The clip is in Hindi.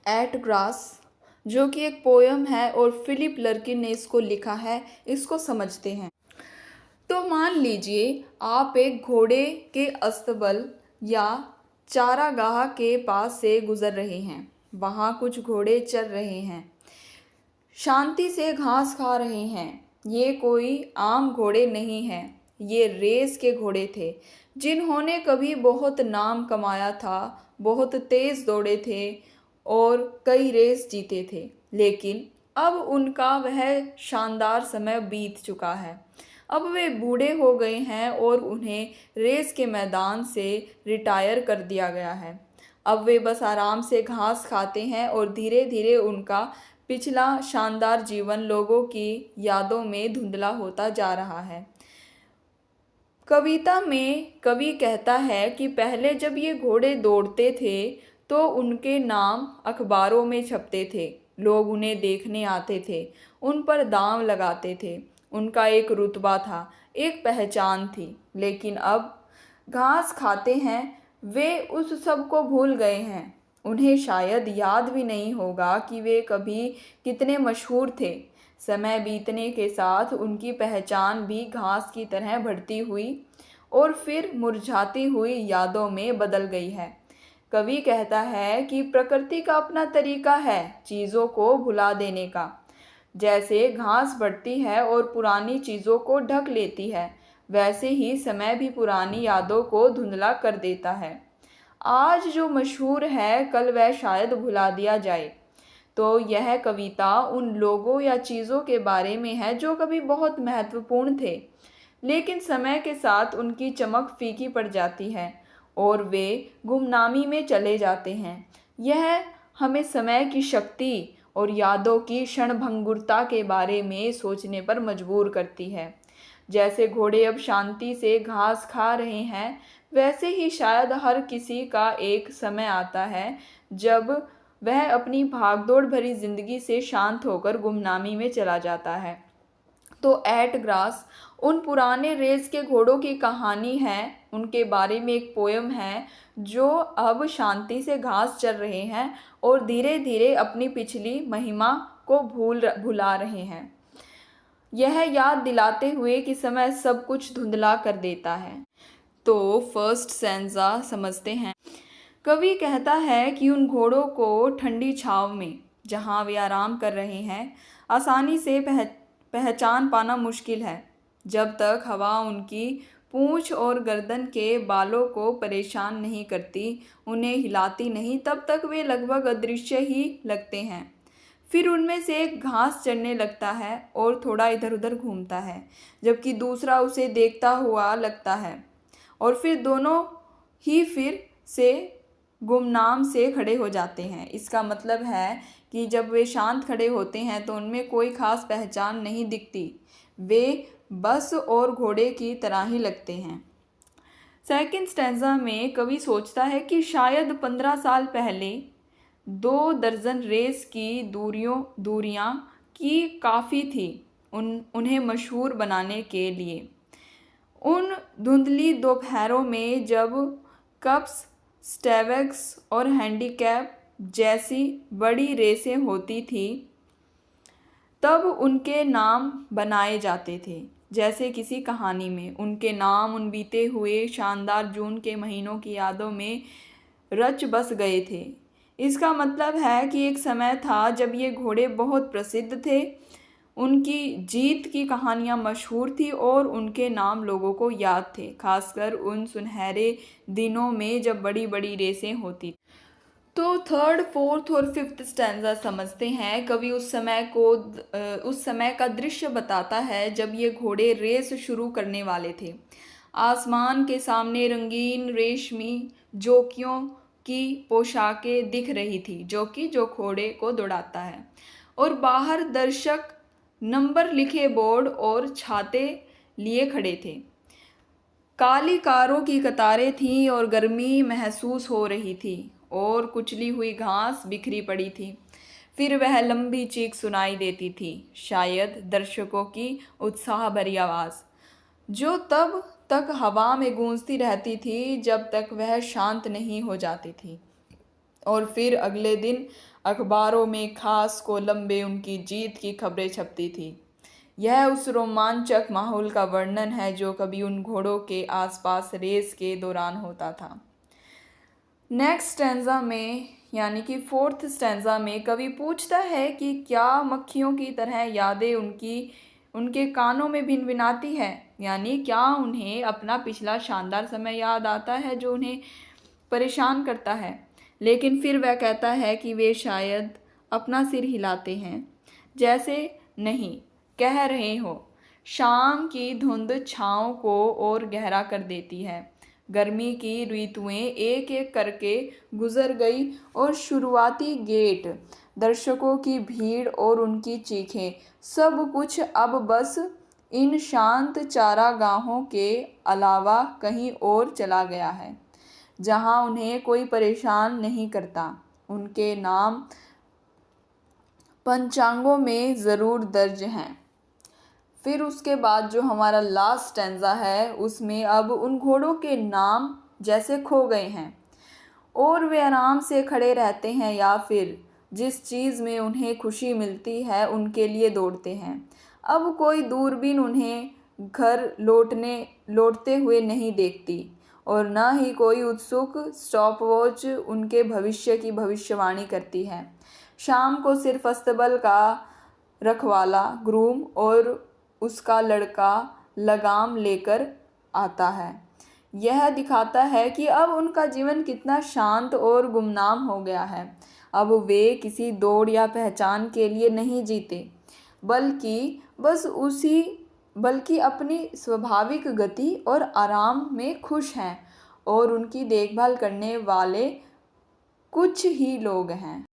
एट ग्रास, जो कि एक पोयम है और फिलिप लर्किन ने इसको लिखा है। इसको समझते हैं। तो मान लीजिए आप एक घोड़े के अस्तबल या चारागाह के पास से गुजर रहे हैं। वहाँ कुछ घोड़े चल रहे हैं, शांति से घास खा रहे हैं। ये कोई आम घोड़े नहीं हैं, ये रेस के घोड़े थे जिन्होंने कभी बहुत नाम कमाया था, बहुत तेज दौड़े थे और कई रेस जीते थे। लेकिन अब उनका वह शानदार समय बीत चुका है। अब वे बूढ़े हो गए हैं और उन्हें रेस के मैदान से रिटायर कर दिया गया है। अब वे बस आराम से घास खाते हैं और धीरे धीरे उनका पिछला शानदार जीवन लोगों की यादों में धुंधला होता जा रहा है। कविता में कवि कहता है कि पहले जब ये घोड़े दौड़ते थे तो उनके नाम अखबारों में छपते थे, लोग उन्हें देखने आते थे, उन पर दांव लगाते थे, उनका एक रुतबा था, एक पहचान थी। लेकिन अब घास खाते हैं वे उस सब को भूल गए हैं। उन्हें शायद याद भी नहीं होगा कि वे कभी कितने मशहूर थे। समय बीतने के साथ उनकी पहचान भी घास की तरह बढ़ती हुई और फिर मुरझाती हुई यादों में बदल गई है। कवि कहता है कि प्रकृति का अपना तरीका है चीज़ों को भुला देने का। जैसे घास बढ़ती है और पुरानी चीज़ों को ढक लेती है, वैसे ही समय भी पुरानी यादों को धुंधला कर देता है। आज जो मशहूर है कल वह शायद भुला दिया जाए। तो यह कविता उन लोगों या चीज़ों के बारे में है जो कभी बहुत महत्वपूर्ण थे, लेकिन समय के साथ उनकी चमक फीकी पड़ जाती है और वे गुमनामी में चले जाते हैं। यह हमें समय की शक्ति और यादों की क्षणभंगुरता के बारे में सोचने पर मजबूर करती है। जैसे घोड़े अब शांति से घास खा रहे हैं, वैसे ही शायद हर किसी का एक समय आता है जब वह अपनी भागदौड़ भरी जिंदगी से शांत होकर गुमनामी में चला जाता है। तो एट ग्रास उन पुराने रेस के घोड़ों की कहानी है, उनके बारे में एक पोयम है जो अब शांति से घास चर रहे हैं और धीरे धीरे अपनी पिछली महिमा को भुला रहे हैं। यह याद दिलाते हुए कि समय सब कुछ धुंधला कर देता है। तो फर्स्ट स्टैंजा समझते हैं। कवि कहता है कि उन घोड़ों को ठंडी छांव में, जहाँ वे आराम कर रहे हैं, आसानी से पहचान पाना मुश्किल है। जब तक हवा उनकी पूंछ और गर्दन के बालों को परेशान नहीं करती, उन्हें हिलाती नहीं, तब तक वे लगभग अदृश्य ही लगते हैं। फिर उनमें से एक घास चरने लगता है और थोड़ा इधर उधर घूमता है, जबकि दूसरा उसे देखता हुआ लगता है, और फिर दोनों ही फिर से गुमनाम से खड़े हो जाते हैं। इसका मतलब है कि जब वे शांत खड़े होते हैं तो उनमें कोई खास पहचान नहीं दिखती, वे बस और घोड़े की तरह ही लगते हैं। सेकंड स्टैंजा में कवि सोचता है कि शायद 15 साल पहले 2 दर्जन रेस की दूरियां की काफ़ी थी उन्हें मशहूर बनाने के लिए। उन धुंधली दोपहरों में जब कप्स, स्टेवक्स और हैंडीकैप जैसी बड़ी रेसें होती थी, तब उनके नाम बनाए जाते थे। जैसे किसी कहानी में उनके नाम उन बीते हुए शानदार जून के महीनों की यादों में रच बस गए थे। इसका मतलब है कि एक समय था जब ये घोड़े बहुत प्रसिद्ध थे, उनकी जीत की कहानियाँ मशहूर थी और उनके नाम लोगों को याद थे, खासकर उन सुनहरे दिनों में जब बड़ी बड़ी रेसें होती। तो थर्ड, फोर्थ और फिफ्थ स्टैंजा समझते हैं। कवि उस समय का दृश्य बताता है जब ये घोड़े रेस शुरू करने वाले थे। आसमान के सामने रंगीन रेशमी जोकियों की पोशाकें दिख रही थी, जो घोड़े को दौड़ाता है, और बाहर दर्शक नंबर लिखे बोर्ड और छाते लिए खड़े थे। काली कारों की कतारें थीं और गर्मी महसूस हो रही थी और कुचली हुई घास बिखरी पड़ी थी। फिर वह लंबी चीख सुनाई देती थी, शायद दर्शकों की उत्साह भरी आवाज़, जो तब तक हवा में गूंजती रहती थी जब तक वह शांत नहीं हो जाती थी। और फिर अगले दिन अखबारों में खास कॉलम में उनकी जीत की खबरें छपती थी। यह उस रोमांचक माहौल का वर्णन है जो कभी उन घोड़ों के आसपास रेस के दौरान होता था। नेक्स्ट स्टैंजा में यानी कि फोर्थ स्टैंजा में कवि पूछता है कि क्या मक्खियों की तरह यादें उनके कानों में भिनभिनाती है, यानी क्या उन्हें अपना पिछला शानदार समय याद आता है जो उन्हें परेशान करता है। लेकिन फिर वह कहता है कि वे शायद अपना सिर हिलाते हैं, जैसे नहीं कह रहे हो। शाम की धुंध छाँव को और गहरा कर देती है। गर्मी की ऋतुएं एक एक करके गुजर गई और शुरुआती गेट, दर्शकों की भीड़ और उनकी चीखें, सब कुछ अब बस इन शांत चारागाहों के अलावा कहीं और चला गया है, जहां उन्हें कोई परेशान नहीं करता। उनके नाम पंचांगों में ज़रूर दर्ज हैं। फिर उसके बाद जो हमारा लास्ट स्टैंजा है उसमें अब उन घोड़ों के नाम जैसे खो गए हैं और वे आराम से खड़े रहते हैं या फिर जिस चीज़ में उन्हें खुशी मिलती है उनके लिए दौड़ते हैं। अब कोई दूरबीन उन्हें घर लौटते हुए नहीं देखती और न ही कोई उत्सुक स्टॉपवॉच उनके भविष्य की भविष्यवाणी करती है। शाम को सिर्फ अस्तबल का रखवाला ग्रूम और उसका लड़का लगाम लेकर आता है। यह दिखाता है कि अब उनका जीवन कितना शांत और गुमनाम हो गया है। अब वे किसी दौड़ या पहचान के लिए नहीं जीते, बल्कि अपनी स्वाभाविक गति और आराम में खुश हैं और उनकी देखभाल करने वाले कुछ ही लोग हैं।